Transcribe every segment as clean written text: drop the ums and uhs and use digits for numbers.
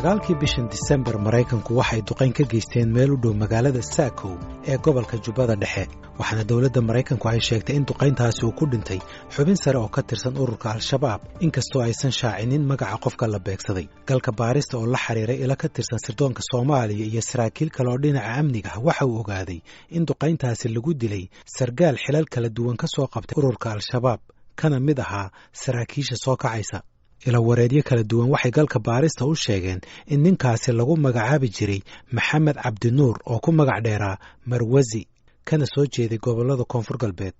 sagaalkii bishan Disembar Maraykanku waxay duqayn ka geysteen meel u dhow magaalada Saako ee gobolka Jubbada Dhexe waxaana dawladda Maraykanku ay sheegtay in duqayntaasi uu ku dhintay xubin sare oo ka tirsan ururka Al-Shabaab inkastoo aysan shaacinin magaca qofka la beegsaday galka baarista oo la xiriiray ila ka tirsan sirdoonka Soomaaliya iyo saraakiil kale oo dhinaca amniga ah waxa uu ogaaday in duqayntaasi lagu dilay sargaal xilal kala duwan ka soo qabtay ururka Al-Shabaab kana mid ahaa saraakiisha soo kacaysa ila wareedyo kala duwan waxay galka baarista u sheegeen in ninkaasi lagu magacaabi jiray Maxamed Cabdinuur oo ku magac dheeraa Marwazi kana soo jeeday gobolada Koonfur Galbeed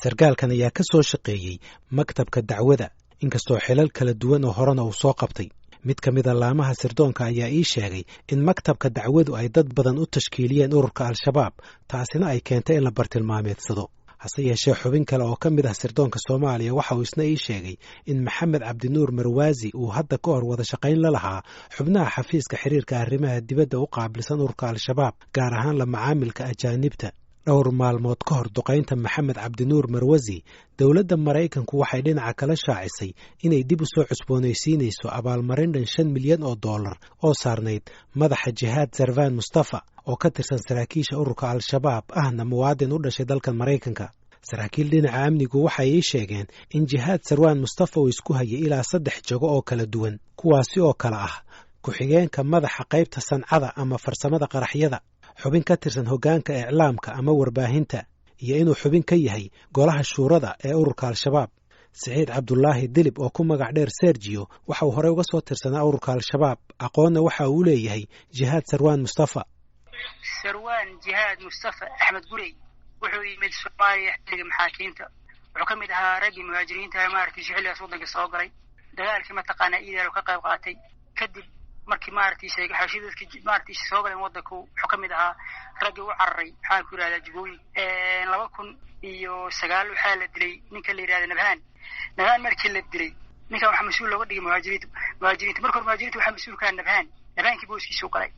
sargaalkan ayaa ka soo shaqeeyay maktabka dacwada inkastoo xilal kala duwan oo horena uu soo qabtay mid ka mid ah laamaha sirdoonka ayaa ii sheegay in maktabka dacwadu ay dad badan u tashkiiliyeen ururka Al-Shabaab taasina ay keentay in la bartilmaameedsado hase yeeshee xubin kale oo ka mid ah sirdoonka Soomaaliya waxa uu isna ii sheegay in Maxamed Cabdinuur Marwazi uu hadda ka hor wada shaqayn la lahaa xubnaha xafiiska xiriirka arrimaha dibadda u qaabilsan ururka Al-Shabaab gaar ahaan la macaamilka ajaanibta dhowr maalmood ka hor duqaynta Maxamed Cabdinuur Marwazi dawladda Maraykanku waxay dhinaca kala shaacisay inay dib u soo cusboonaysiinayso abaalmarin dhan $5 milyan oo saarnayd madaxa Jihaad Zarvan Mustafa oo ka tirsan saraakiisha ururka Al-Shabaab ahna muwaadin u dhashay dalkan Maraykanka saraakiil dhinaca amnigu waxay ii sheegeen in Jihaad Zarvan Mustafa uu isku hayay ilaa 3 jago oo kala duwan kuwaasi oo kala ah ku-xigeenka madaxa qaybta sancada ama farsamada qaraxyada xubin ka tirsan hoggaanka iclaamka ama warbaahinta iyo inuu xubin ka yahay golaha shuurada ee ururka Al-Shabaab Saciid Cabdullaahi Dilib oo ku magac dheer Sergio waxa uu horey uga soo tirsanaa ururka Al-Shabaab aqoonna waxa uu leeyahay Jihaad Zarvan Mustafa Jihaad Mustafa Axmed Gurey wuxuu yimid Soomaaliya xilliga maxaakiimta wuxuu ka mid ahaa raggii muhaajiriinta maartay xilligaas waddanka soo galay dagaalkii mataqaana iidaal ka qayb qaatay kadib markii maartay sheegay xashidadkii maartay soo galeen waddanku wuxuu ka mid ahaa raggii u cararay maxaan ku yiraahdaa Jibooyi 2009 waxaa la dilay ninka la yiraahdo Nabhaan markii la dilay ninka waxa mas'uul looga dhigay muhaajiriinta markii muhaajiriinta waxa mas'uul ka Nabhaankii booskiisa u galay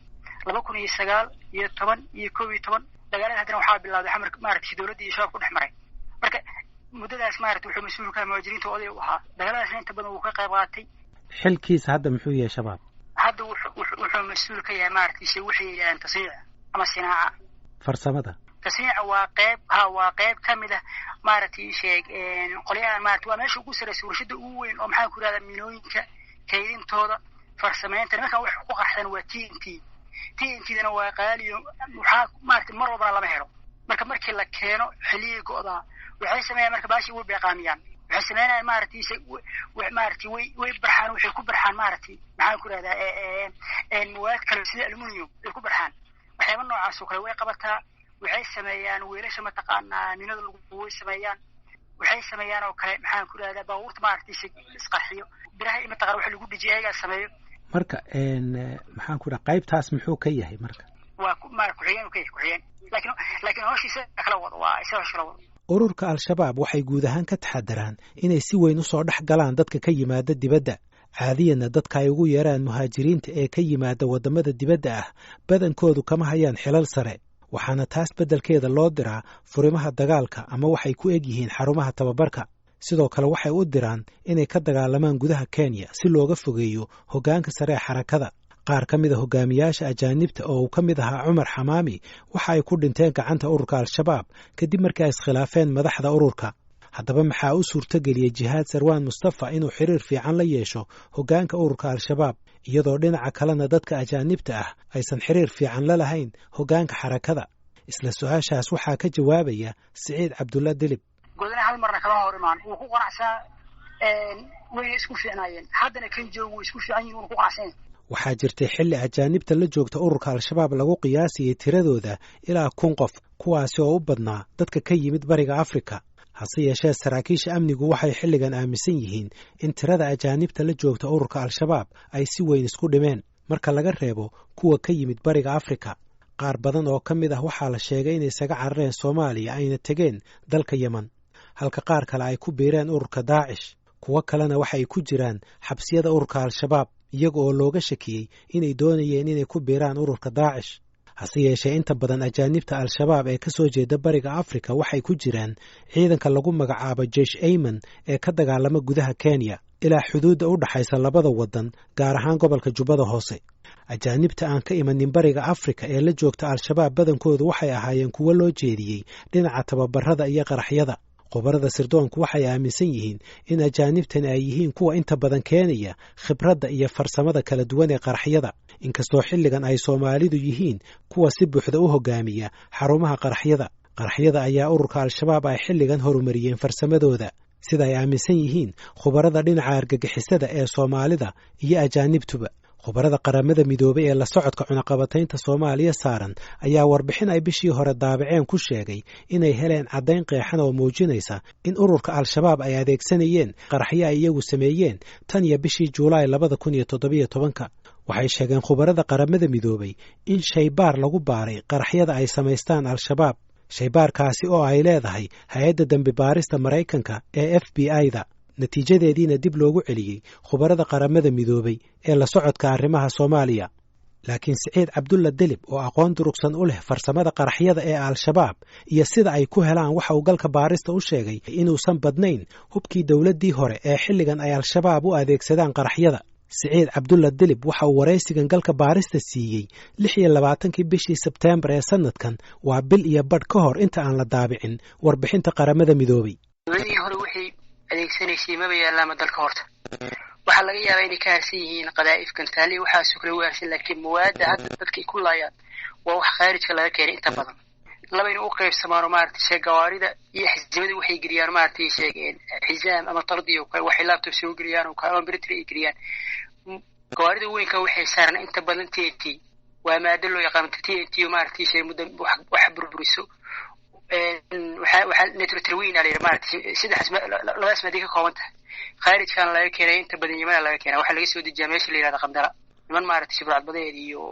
2009 iyo 10 iyo 11 dagaalada hadana waxaa bilowday xamarka maartay dawladda iyo shabaab ku dhexmaray marka muddadaas maartay wuxuu mas'uul ka muhaajiriinta oday u ahaa dagaaladaas inta badan uu ka qayb qaatay xilkiisa hadda muxuu yahay shabaab hadda wuxuu mas'uul ka yahay maartay wixii yiraahdaan tasniic ama sinaaca farsamada tasniic waa qayb ka mid ah maartay sheeg qolyahan maartay waa meesha ugu sareysa warshada ugu weyn oo maxaan ku yiraahdaa minooyinka kaydintooda farsameynta marka wax ku qarxan waa TNT-dana waa qaaliyo waxa maartay mar walba lama helo markii la keeno xilliga go'da waxay sameeyaan marka baashi way beeqaamiyaan waxay sameeyaan maartay way barxaan waxay ku barxaan maartay maxaan ku raahdaa muwaad kale sida aluminium ay ku barxaan waxyaabo noocaas oo kale way qabataa waxay sameeyaan weelasha mataqaanaa minada lagu way sameeyaan oo kale maxaan ku raahdaa baabuurta maartay isqarxiyo biraha mataqaanaa waxa lagu dhijiyay ayaga sameeyo marka maxaan ku dhahay qaybtaas muxuu ka yahay marka waa ku-xigeen laakiin hawshiisa kala wado waa isaga kala wado ururka Al-Shabaab waxay guud ahaan ka taxadaraan inay si weyn u soo dhex galaan dadka ka yimaada dibadda caadiyana dadka ay ugu yeeraan muhaajiriinta ee ka yimaada wadamada dibadda ah badankoodu kama hayaan xilal sare waxaana taas beddelkeeda loo diraa furimaha dagaalka ama waxay ku eg yihiin xarumaha tababarka sidoo kale waxay u diraan inay ka dagaalamaan gudaha Kenya si looga fogeeyo hoggaanka sare ee xarakada qaar ka mid ah hogaamiyaasha ajaanibta oo uu ka mid ahaa Cumar Xamaami waxa ay ku dhinteen gacanta ururka Al-Shabaab kadib markii ay iskhilaafeen madaxda ururka haddaba maxaa u suurtageliyay Jihaad Zarvan Mustafa inuu xiriir fiican la yeesho hoggaanka ururka Al-Shabaab iyadoo dhinaca kalena dadka ajaanibta ah aysan xiriir fiican la lahayn hoggaanka xarakada isla su'aashaas waxaa ka jawaabaya Saciid Cabdullaahi Dilib godana hal marna kala hor imaan uu ku qanacsaa way isku fiicnaayeen haddana kan joogo isku fiican yihiin uu ku qanacsan waxaa jirtay xilli ajaanibta la joogta ururka Al-Shabaab lagu qiyaasiyay tiradooda ilaa 1,000 qof kuwaasi oo u badnaa dadka ka yimid bariga Afrika hase yeeshee saraakiisha amnigu waxay xilligan aaminsan yihiin in tirada ajaanibta la joogta ururka Al-Shabaab ay si weyn isku dhimeen marka laga reebo kuwa ka yimid bariga Afrika qaar badan oo ka mid ah waxaa la sheegay inay isaga carareen Soomaaliya ayna tageen dalka Yemen halka qaar kale ay ku biireen ururka Daacish kuwa kalena waxay ku jiraan xabsiyada ururka Al-Shabaab iyaga oo looga shakiyay inay doonayeen inay ku biiraan ururka Daacish hase yeeshee inta badan ajaanibta Al-Shabaab ee ka soo jeeda bariga Afrika waxay ku jiraan ciidanka lagu magacaabo Jaysh Ayman ee ka dagaalama gudaha Kenya ilaa xuduudda u dhaxaysa labada waddan gaar ahaan gobolka jubbada hoose ajaanibta aan ka imanin bariga afrika ee la joogta al-shabaab badankoodu waxay ahaayeen kuwo loo jeediyey dhinaca tababarada iyo qaraxyada khubarada sirdoonku waxay aaminsan yihiin in ajaanibtani ay yihiin kuwa inta badan keenaya khibradda iyo farsamada kala duwan ee qaraxyada inkastoo xilligan ay soomaalidu yihiin kuwa si buuxda u hogaamiya xarumaha qaraxyada ayaa ururka al-shabaab ay xilligan horumariyeen farsamadooda sida ay aaminsan yihiin khubarada dhinaca argagixisada ee soomaalida iyo ajaanibtuba khubarada qaramada midoobay ee la socodka cunaqabataynta Soomaaliya saaran ayaa warbixin ay bishii hore daabaceen ku sheegay inay heleen caddayn qeexan oo muujinaysa in ururka al-shabaab ay adeegsanayeen qaraxyo ay iyagu sameeyeen tan iyo bishii Juulaay 2017 waxay sheegeen khubarada qaramada midoobay in shaybaar lagu baaray qaraxyada ay samaystaan al-shabaab shaybaarkaasi oo ay leedahay hay'adda dambi baarista Mareykanka ee FBI-da natiijadeediina dib loogu celiyey khubarada qaramada midoobay ee la socodka arrimaha Soomaaliya laakiin Siciid Cabdulla Delib oo aqoon durugsan u leh farsamada qaraxyada ee al-shabaab iyo sida ay ku helaan waxa uu galka baarista u sheegay inuusan badnayn hubkii dawladdii hore ee xilligan ay al-shabaab u adeegsadaan qaraxyada Siciid Cabdulla Delib waxa uu wareysigan galka baarista siiyey 26 bishii Sebteembar ee sanadkan waa bil iyo badh ka hor inta aan la daabicin warbixinta qaramada midoobay adeegsanaysay maba yaalaama dalka horta waxaa laga yaabaa inay ka harsan yihiin qadaa'ifkan taali waxaasoo kale waarsan laakiin mawaadda hadda dadkay ku laayaan waa wax khaarijka laga keenay inta badan labayna u qaybsamaano maaragtay gawaarida iyo xisbiyada waxay geliyaan maaragtay sheegeen xisaam ama tardiyo waxay laptop soo geliyaan oo ama printer ay geliyaan gawaarida weynka waxay saaran inta badan TNT waa maado loo yaqaan TNT maaragtay shay muddo wax burburiso waxa nitroterwin على maartay sida labadaas maadi ka kooban tahay khaarijkan laga keenay inta badan Yemen laga keenay waxa laga soo dejiyaa meesha la yiraahdo Qandara niman maartay shibrad badeed iyo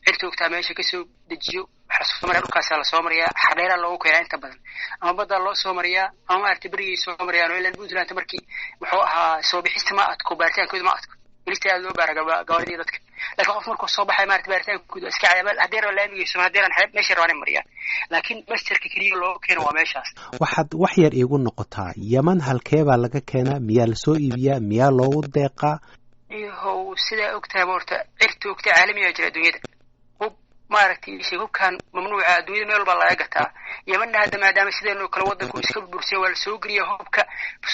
cirtoogta meesha ka soo dejiyo waxa soo maraa dhulkaas la soo mariyaa xareera loogu keenay inta badan ama badda loo soo mariyaa ama maartay bariga soo mariyaan ilaa Puntland markii wuxuu ahaa soo bixista ma adko baaritaankood ma adko ilaa loo baaraga gawaarida dadka laakiin qof markuu soo baxay maartay baaritaankood iska cayaabal hadeer laamigiisa hadeeran xeeb meesha raani mariyaan laakiin masterka kaliya loo keeno waa meeshaas waxaad wax yar iigu noqotaa Yemen halkee baa laga keenaa miyaa la soo iibiyaa miyaa loogu deeqaa sida ogtahay horta cirtoogta caalamiga jira dunyada hub maaragtay shaqookan mamnuuca dunyada meel walba laga gataa Yemen hadda maadaama sidoo kale wadanku iska bursay waa la soo gariyo hubka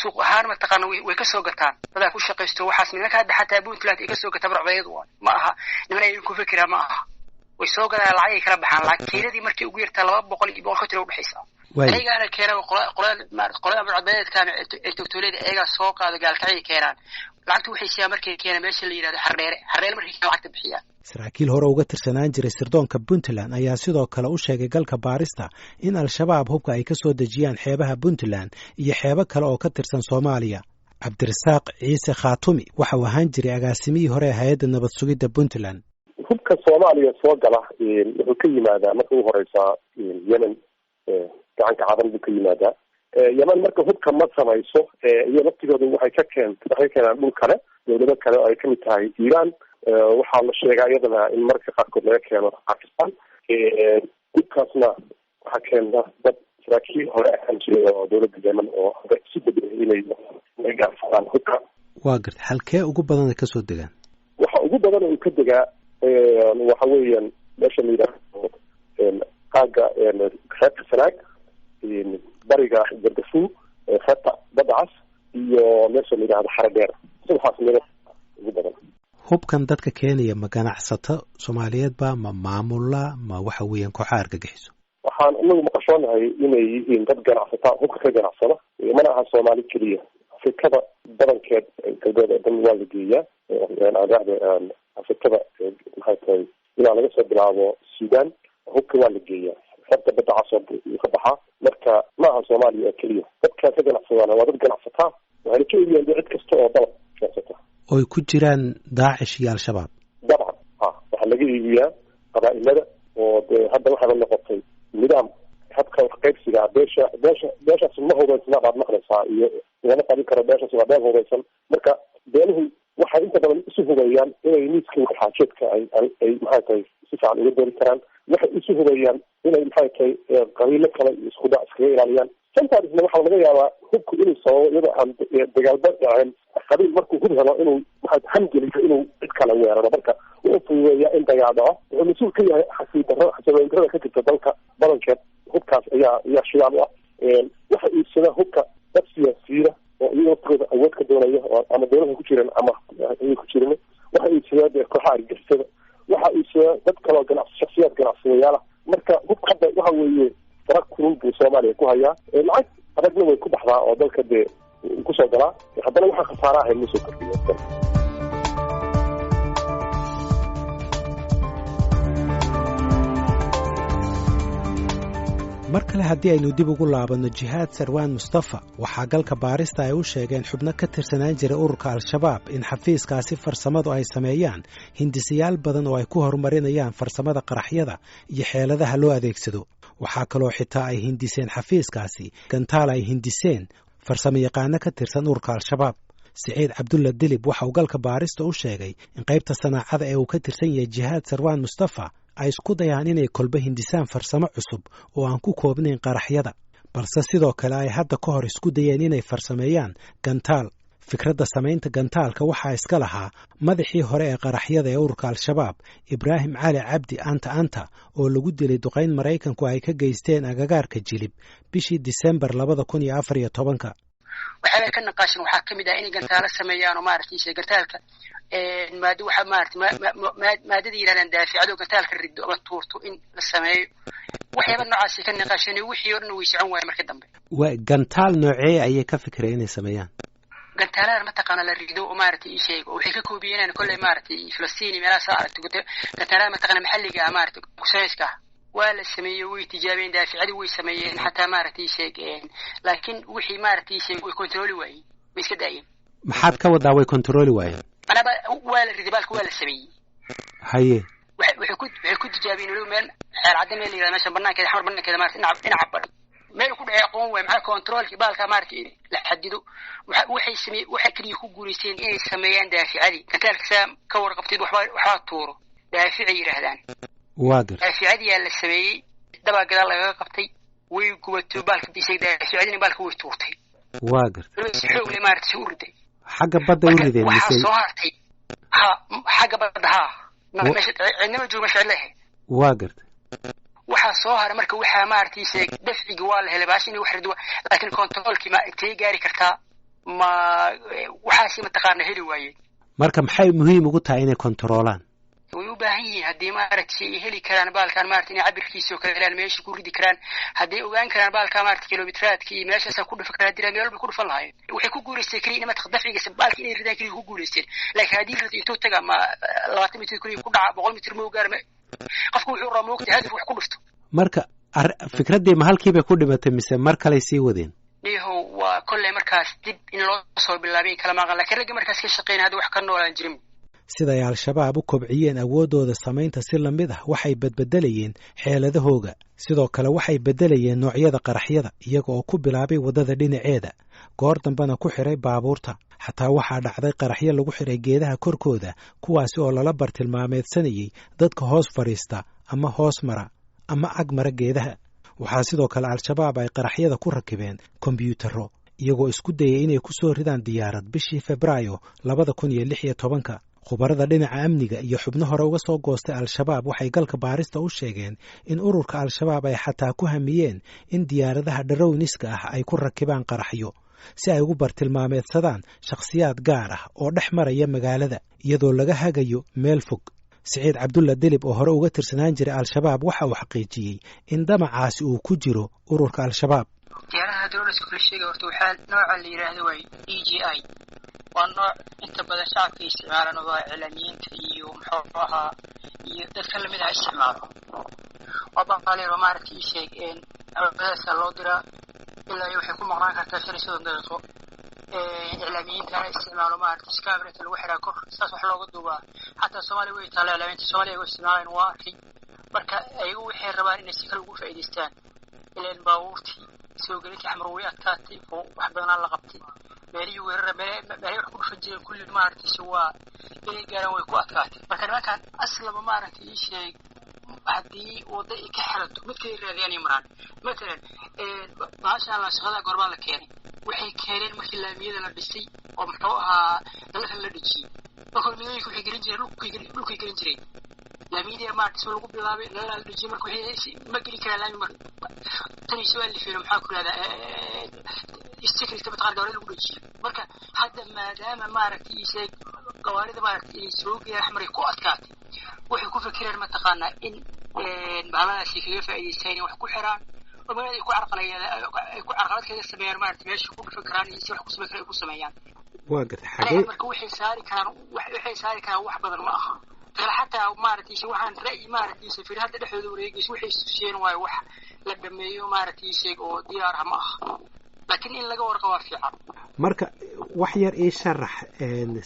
suuq ahaan ma taqaan way ka soo gataan dad ku shaqeysto waxaas nimanka hadda xataa Puntland ay ka soo gataa barbadeed ma aha niman ay ku fikiraan ma aha way soo gadaa lacag kala baxaan laakiinadii markii ugu yartaa 200 iyo 100 u dhaxaysa ayaga keenay qolada barbadeedkan ee togtoolada ayaga soo qaada gaalkacay keenaan lacagtu waxay siyaa markay keenay meesha la yiraahdo xardheere markii lacagta bixiyaan saraakiil hore uga tirsanaan jiray sirdoonka Puntland ayaa sidoo kale u sheegay galka baarista in al-shabaab hubka ay ka soo dejiyaan xeebaha Puntland iyo xeebo kale oo ka tirsan Soomaaliya Cabdirasaaq Ciise Khaatumi waxa uu ahaan jiray agaasimihii hore ee hay'adda nabad sugidda Puntland hubka Soomaaliya soo gala wuxuu ka yimaadaa marka uu horeysa Yemen gacanka cadan buu ka yimaadaa Yemen marka hubka ma samayso iyo waqtigooda waxay keenaan dhul kale dawlado kale oo ay kamid tahay Iran waxaa la sheegaa iyadana in marka qaarkood laga keeno Pakistan hubkaasna waxaa keena dad saraakiil hore ahaan jiray oo dawladda Yemen oo si beddelay inay gaarsadaan hubka waa garta halkee ugu badan ka soo degaan waxa ugu badan oo ka degaa waxa weeyaan meesha la yiraahdo qaaga xeebta Sanaag bariga Gardafu xeebta Badcas iyo meesha la yiraahdo Xaradheer saddexaas meel ugu badan hubkan dadka keenaya ma ganacsato Soomaaliyeed ba ma maamula ma waxa weeyaan kooxaha argagixiso waxaan inagu maqashoonahay inay yihiin dad ganacsata hubka ka ganacsada mana aha Soomaali kaliya Afrikada badankeed galbeed dhan waa la geeyaa agaada Afrikada maxay tahay ilaa laga soo bilaabo Suudaan hubka waa la geeyaa xeebta Badcas oo ka baxa marka ma aha Soomaaliya kaliya dadka ka ganacsada waa dad ganacsata waxay ka iibiyaan cid kasta oo dalab ganacsata oo ku jiraan Daesh iyo al-shabaab dabcan waxa laga iibiyaa qabaa'ilada oo hadda waxa la noqotay nidaam habka qaybsiga beesha ma hubaysan baad maqlaysaa iyo wada qabi karo beesha waa beel hubaysan marka beeluhu waxay inta badan isu hubayaan inay miiska xaajeedka ay maxay tahay si fiican uga doori karaan waxay isu hubayaan inay maxay tahay qabiilo kale isku dhac iskaga ilaaliyaan. sometimes waxaa laga yaabaa hubku inuu sababo iyadoo aan dagaalba dhaceen qabiil markuu hub helo inuu hamgeliyo inuu cid kale weeraro, marka wuxuu fududeeyaa in dagaal dhaco. wuxuu mas-uul ka yahay xasiloondarada ka jirta dalka badankeed. hubkaas ayaa shidaal u ah. waxa iibsada hubka dad siyaasiyiina oo iyaga waftooda awood ka doonaya oo ama dawlada ku jireen ama ay ku jirin. waxa iibsada dee kooxaha argagixisada, waxa iibsada dad kaloo shaksiyaad ganacsadayaala. marka hubka hadda waxa weeye fara kulul buu Soomaaliya ku hayaa. lacag adagna way ku baxdaa oo dalka dee kusoo galaa, haddana waxa khasaaraha ahayd ma soo kordhiyo. mar kale haddii aynu dib ugu laabanno jihaad sarwaan mustafa, waxaa galka baarista ay u sheegeen xubno ka tirsanaan jiray ururka al-shabaab in xafiiskaasi farsamadu ay sameeyaan hindisayaal badan oo ay ku horumarinayaan farsamada qaraxyada iyo xeeladaha loo adeegsado. waxaa kaloo xitaa ay hindiseen xafiiskaasi gantaal ay hindiseen farsamo yaqaano ka tirsan ururka al-shabaab. siciid cabdulla dilib waxa uu galka baarista u sheegay in qaybta sanaacada ee uu ka tirsan yahay jihaad sarwaan mustafa ay isku dayaan inay kolba hindisaan farsamo cusub oo aan ku koobnayn qaraxyada, balse sidoo kale ay hadda ka hor isku dayeen inay farsameeyaan gantaal. fikradda samaynta gantaalka waxaa iska lahaa madaxii hore ee qaraxyada ee ururka al-shabaab ibraahim cali cabdi anta oo lagu dilay duqayn Maraykanku ay ka geysteen agagaarka Jilib bishii Disembar 2014. waxaa ka naqaashin waxaa kamid ah inay gantaalo sameeyaan oo maaragtay gantaalka maadada yiraahdaan daaficado gantaalka riddo ama tuurto in la sameeyo. waxyaaba noocaas ka naqaashin wixii oo dhan way socon waayeen markii dambe. gantaal noocee ayay ka fikireen inay sameeyaan? gantaalada mataqaana la rido oo maaragtay sheeg oo waxay ka koobiyeen kolley maaragtay Filistiin meelaha saarto gantaalada mataqaana maxalliga ah maaragtay kusayska waa la sameeyay way tijaabeen daaficadi way sameeyeen xataa maaragtay sheegeen laakiin wixii maaragtay sheeg way control waayeen way iska daayeen. maxaad ka wadaa way control waayeen? anaba waa la riday balka waa la sameeyay. haye waxay ku tijaabeen inuu meel xeer cadda meel yiraahdo meesha banaankeeda xamar banaankeeda maaragtay dhinaca bari meel ku dhacay aqoon way maxaa controlki balka maaragtay la xadido. waxay kaliya ku guuleysteen inay sameeyaan daaficadi gantaalka ka warqabtid waxba tuuro daafici yiraahdaan. daaficadiyaa la sameeyey dabaa gadaal lagaga qabtay way gubatay baalka bisay daaficadina baalka way tuurtay. waa gartay xoog le maaragtay u riday xagga badda u rideen waxaa soo hartay xagga badda meesha cidnima jooga meesha lehe. waa gartay waxaa soo haray marka waxaa maaragtay sheeg dafciga waa la helay baash inay wax rido laakiin controlkii ma intee gaari kartaa ma waxaasi mataqaana heli waayeen. marka maxay muhiim ugu tahay inay kontroolaan? way u baahan yihiin haddii maaragtay heli karaan baalkan maaragtay inay cabirkiisa oo kale meesha ku ridi karaan hadday ogaan karaan baalka maaragtay kilomitaraadka iyo meeshaas ku dhufan karaan diraan meel walba ku dhufan lahayn. waxay ku guuleysteen kaliya inay mataqaana dafciga baalka inay ridaan kaliya ku guuleysteen laakiin haddii rid intuu taga ma 20 mitir kaliya ku dhaca 100 mitir ma gaar qofku wuxuu rabaa moogtay hadaf wax ku dhufto. marka fikraddii ma halkiibay ku dhimatay mise mar kale sii wadeen? waa kolley markaas dib in loo soo bilaabay kala maqan laakiin ragga markaas ka shaqeynaya hadda wax ka noolaan jirin. siday al-shabaab u kobciyeen awoodooda samaynta si lamid ah waxay badbedelayeen xeeladahooga. sidoo kale waxay bedelayeen noocyada qaraxyada iyaga oo ku bilaabay waddada dhinaceeda goor dambena ku xiray baabuurta. xataa waxaa dhacday qaraxyo lagu xiray geedaha korkooda kuwaasi oo lala bartilmaameedsanayay dadka hoos fadhiista ama hoos mara ama ag mara geedaha. waxaa sidoo kale al-shabaab ay qaraxyada ku rakibeen kombiyuutarro iyagoo isku dayay inay ku soo ridaan diyaarad bishii Febraayo 2016. khubarada dhinaca amniga iyo xubno hore uga soo goostay al-shabaab waxay galka baarista u sheegeen in ururka al-shabaab ay xataa ku hamiyeen in diyaaradaha dharowniska ah ay ku rakibaan qaraxyo si ay ugu bartilmaameedsadaan shakhsiyaad gaar ah oo dhex maraya magaalada iyadoo laga hagayo meel fog. siciid cabdulla dilib oo hore uga tirsanaan jiray al-shabaab waxa uu xaqiijiyey in damacaasi uu ku jiro ururka al-shabaab. diyaaradaha dowladda la sheegay horta waxaa nooca la yiraahdo way EGI waa nooc inta badan shacabka isticmaalaan oo iclaamiyiinta iyo muxuu ahaa iyo dadka lamid ah isticmaalo. waa baqaaleero maaragtay sheegeen awoodaasa loo diraa ilaa waxay ku maqnaan kartaa 5 daqiiqo. iclaamiyiintana isticmaalo maaragtay iskaabirta lagu xiraa kor saas wax looga duubaa. xataa Soomaaliya way taalaa iclaamiyiinta Soomaaliya way isticmaalaan waa arkay. marka ayagu waxay rabaan inay si kale ugu faa'iideystaan ileen baabuurtii soo gelinta xamar way adkaatay oo wax badan la qabtay. meelihii weerara meelihii wax ku dhufan jireen kulli maaragtay waa inay gaaraan way ku adkaatay. marka nimankan aslaba maaragtay sheeg haddii wada ka xirato midkay raadiyaan imraan مثلا baasha la shaqada gorbaa la keenay waxay keeneen markii laamiyada la dhisay oo muxuu ahaa dalka la dhijiyay markii waxay gelin jireen dhulkii gelin jireen laamiyada ma dhismo lagu bilaabay la dhijiyay markii waxay ma geli karaan laami mar tani su'aal li fiiro maxaa ku raada istikriska bataqaar gaari lagu dhijiyay marka hadda maadaama maaragtay isay gawaarida maaragtay soo geeyay xamri ku adkaatay waxay ku fikireen ma taqaana in bahaladaasi kaga faa'iideystaan wax ku xiraan وما يكون عرقلات كذا سمير ما أرتميش يكون فكران يصير حكومة سمكرة يكون سميان. واقف حاجة. مركو حساري كان واحد بدل ما آخر. ترى حتى ما أرتيش وحن رأي ما أرتيش في هذا الحدود ريجيس وحش شين واي لما ميو ما أرتيش أو ديارها ما آخر. لكن إن لقوا ورقة فيها. marka wax yar ii sharax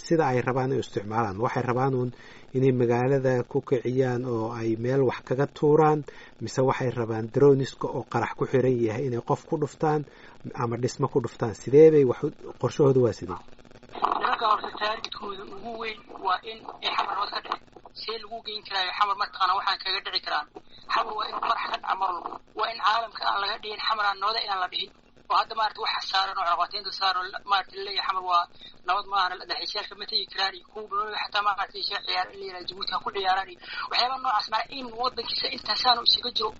sida ay rabaan inay isticmaalaan waxay rabaan inay magaalada ku kiciyaan oo ay meel wax kaga tuuraan mise waxay rabaan droniska oo qarax ku xiran yahay inay qof ku dhuftaan ama dhismo ku dhuftaan sidee bay wax qorshahoodu waa sidee marka horta taarikooda ugu weyn waa in xamar wada ka dhacay si lagu geyn karayo xamar markaan waxaan kaga dhici karaan xamar waa in marxad amar waa in caalamka aan laga dhigin xamar aan nabada inaan la dhihin وهذا ما أرتوح صار نوع عقاتين صاروا ما أرتلي حمر ونوض ما أنا لدى حشار كمتي كراري كوب حتى ما أرتلي شيء عيار اللي جبوتها كل عياري وحيانا نوع اسمع إن وضك إنت سانو سيجرو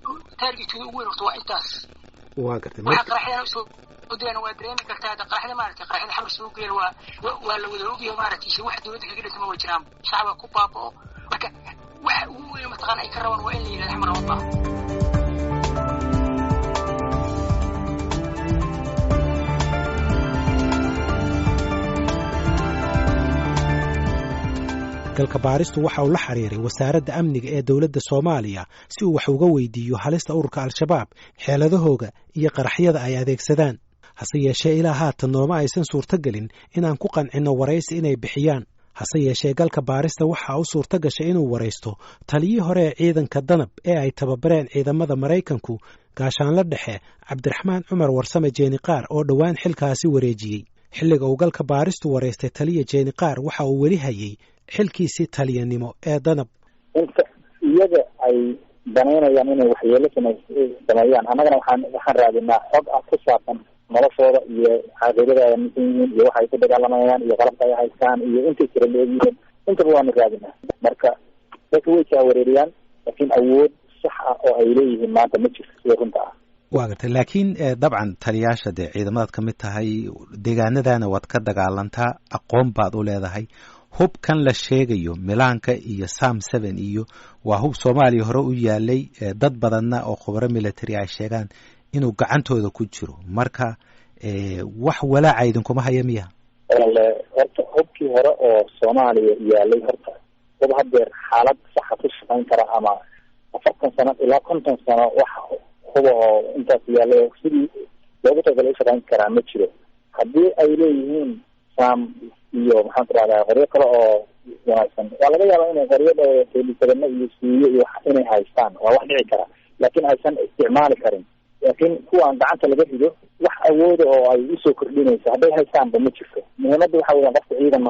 تارجي تقول وقتوا إنتاس واقف ما قرحنا سو ودينا وادرين كرتادا قرحنا ما أرتلي قرحنا حمر سوقي ولا ودروقي ما أرتلي شيء واحد ولدك كده اسمه الجرام شعب كوبابو واحد هو متقان أي كروان وين اللي الحمر والله galka baaristu waxa uu la xiriiray wasaaradda amniga ee dawladda Soomaaliya si uu wax uga weydiiyo halista ururka al-shabaab xeeladahooga iyo qaraxyada ay adeegsadaan hase yeeshee ilaa haatan nooma aysan suurtagelin inaan ku qancino waraysi inay bixiyaan hase yeeshee galka baarista waxa uu suurta gashay inuu waraysto taliyii hore ee ciidanka danab ee ay tababareen ciidamada Mareykanku gaashaanle dhexe Cabdiraxmaan Cumar Warsame Jeeniqaar oo dhawaan xilkaasi wareejiyay xilliga uu galka baaristu waraystay taliye Jeeniqaar waxa uu weli hayay xilkiisii taliyanimo ee danab inta iyaga ay danaynayaan inay waxyeelo sameeyaan annagana waxaan raadinaa xog ah ku saabsan noloshooda iyo caqiidada ay aaminsan yihiin iyo waxa ay ku dagaalamayaan iyo qalabka ay haystaan iyo intay jira leeyihiin intaba waanu raadinaa marka dadka way kaa wareeriyaan laakiin awood sax ah oo ay leeyihiin maanta ma jirto sida runta ah waa gartay laakiin dabcan taliyaasha dee ciidamadaad ka mid tahay deegaanadana waad ka dagaalantaa aqoon baad u leedahay hubkan la sheegayo milaanka iyo Sam 7 iyo waa hub Soomaaliya hore u yaalay dad badanna oo khubaro military ay sheegaan inuu gacantooda ku jiro marka wax walaaca idinkuma haya miya horta hubkii hore oo Soomaaliya yaalay horta hub hadeer xaalad sax ku shaqayn kara ama 40 sano ilaa 50 sano wax hubo oo intaas yaalay sidii loogu talagalay shaqayn kara ma jiro haddii ay leeyihiin Sam iyo maxaan ku raadaa qoryo kale oo wanaagsan waa laga yaabaa inay qoryada teelisadana iyo siiyo iyo inay haystaan waa wax dhici kara laakiin aysan isticmaali karin laakiin kuwaan gacanta laga rido wax awooda oo ay usoo kordhinayso hadday haystaanba ma jirto muhiimadda waxa weeyaan qofka ciidan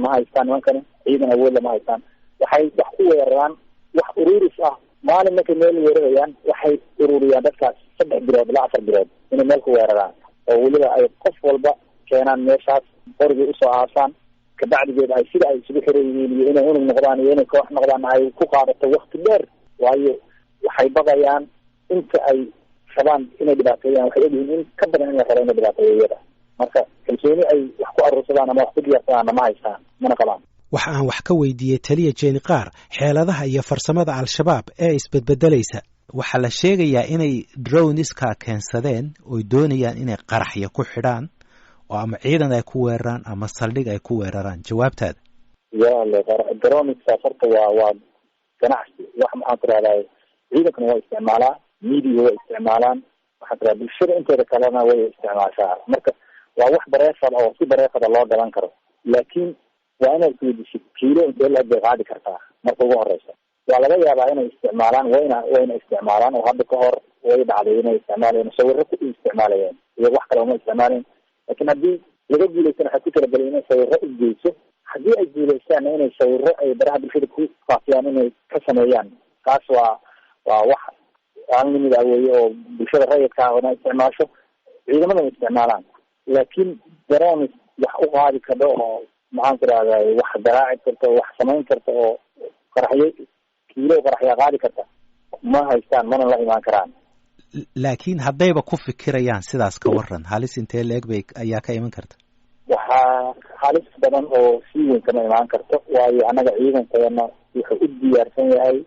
ma haystaan nimankani ciidan awood lama haystaan waxay wax ku weeraraan wax ururis ah maalin markay meel weerarayaan waxay ururiyaan dadkaas 3 bilood ilaa 4 bilood inay meel ku weeraraan oo weliba ay qof walba keenaan meeshaas qorigii usoo aasaan kabacdigeeda ay sida ay isugu xiran yihiin iyo inay unug noqdaan iyo inay koox noqdaan ay ku qaadato waqti dheer waayo waxay baqayaan inta ay rabaan inay dhibaateeyaan waxay ogyihiin in ka badan in la rabo inay dhibaateeyo iyada marka kalsooni ay wax ku aruursadaan ama wax ku diyaarsadaan ma haystaan mana qabaan waxa aan wax ka weydiiyey taliye Jeeniqaar xeeladaha iyo farsamada al-shabaab ee isbedbedelaysa waxa la sheegayaa inay droniska keensadeen oo doonayaan inay qaraxyo ku xidhaan oo ama ciidan ay ku weeraraan ama saldhig ay ku weeraraan jawaabtaada droniska farta waa ganacsi wax maxaan ku raadayay ciidankana waa isticmaalaa media waa isticmaalaan waxaan ku raadayay bulshada inteeda kalena way isticmaashaa marka waa wax bareefad oo si bareefada loo galan karo laakiin waa inaad weydiisid kiilo intee la bay qaadi kartaa marka ugu horeysa waa laga yaabaa inay isticmaalaan wayna isticmaalaan oo hadda ka hor way dhacday inay isticmaalayeen sawirro ku isticmaalayeen iyo wax kale uma isticmaaleen laakiin haddii laga guulaysana waxay ku talagalay inay sawirro isgeyso haddii ay guulaystaanna inay sawirro ay baraha bulshada ku faafiyaan inay ka sameeyaan taas waa wax aan lamid ah weeye oo bulshada rayidka ah ona isticmaasho ciidamadana isticmaalaan laakiin drones wax u qaadi karta oo maxaan ku rahday wax garaaci karta oo wax samayn karta oo kiilo qaraxya qaadi karta ma haystaan mana la imaan karaan. laakiin haddayba ku fikirayaan sidaas ka waran halis intee leeg bay ayaa ka iman karta? waxaa halis badan oo sii weyn kama imaan karto waayo annaga ciidankeena wuxuu u diyaarsan yahay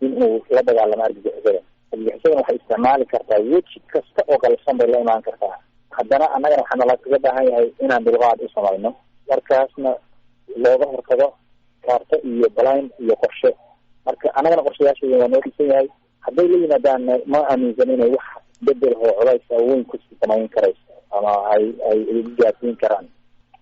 inuu la dagaalamo argagixisada. argagixisada waxay isticmaali kartaa weji kasta oo qalsan bay la imaan kartaa. haddana annagana waxaana lakaga baahan yahay inaan dulqaad u samayno markaasna looga hortago kaarto iyo balayn iyo qorshe. marka annagana qorshayaasheeda waa noo dhisan yahay. hadday la yimaadaan ma aaminsan inay wax bedel oo culays weyn kusii samayn karayso ama ay gaarsiin karaan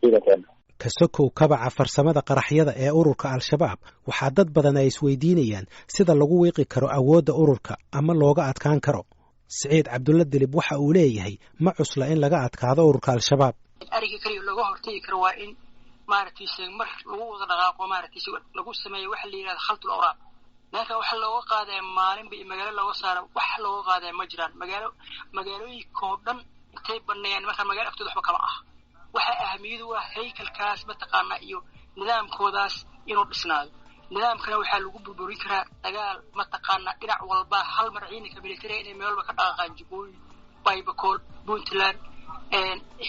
ciidankeena. kasokow kabaca farsamada qaraxyada ee ururka al-shabaab waxaa dad badan ay isweydiinayaan sida lagu wiiqi karo awoodda ururka ama looga adkaan karo. Siciid Cabdulla Dilib waxa uu leeyahay ma cusla in laga adkaado ururka al-shabaab. ariga kaliya looga hortagi karo waa in maaragtay mar lagu wada dhaqaaqo maaragtay lagu sameeyo waxa la yiraahdo khaltul awraaq. marka waxa looga qaaday maalinba magaalo looga saaro wax looga qaaday ma jiraan. magaalooyinka oo dhan intay banneeyaan marka magaalo aftooda waxba kama ah. waxa ahmiyadu waa haykalkaas mataqaana iyo nidaamkoodaas inuu dhisnaado. nidaamkana waxaa lagu burburin karaa dagaal mataqaana dhinac walba hal mar ciidanka military inay meel walba ka dhaqaaqaan Jubbooyin, Baybakool, Puntland,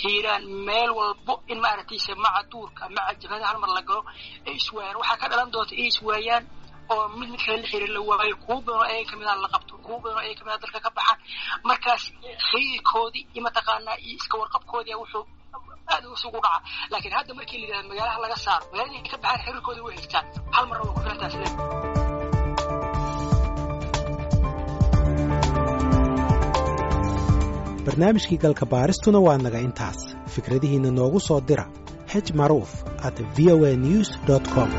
Hiiraan meel walba in maaragtay maca duurka maca jabhada hal mar la galo ay iswaayaan. waxaa ka dhalan doonta ay iswaayaan oo mid kale la xiriir la waayo kuwa badan ay kamid ah la qabto kuwa badan ay kamid ah dalka ka baxaan. markaas xiriirkoodii iyo mataqaana iska warqabkoodii wuxuu aad u sugu dhaca. laakiin hadda markii la yiraahdo magaalaha laga saaro magaalada ka baxaan xiriirkoodii way xigtaan hal mar oo ku filantaas leh. barnaamijkii galka baaristuna waa naga intaas. fikradihiina noogu soo dira hmaruuf@voanews.com.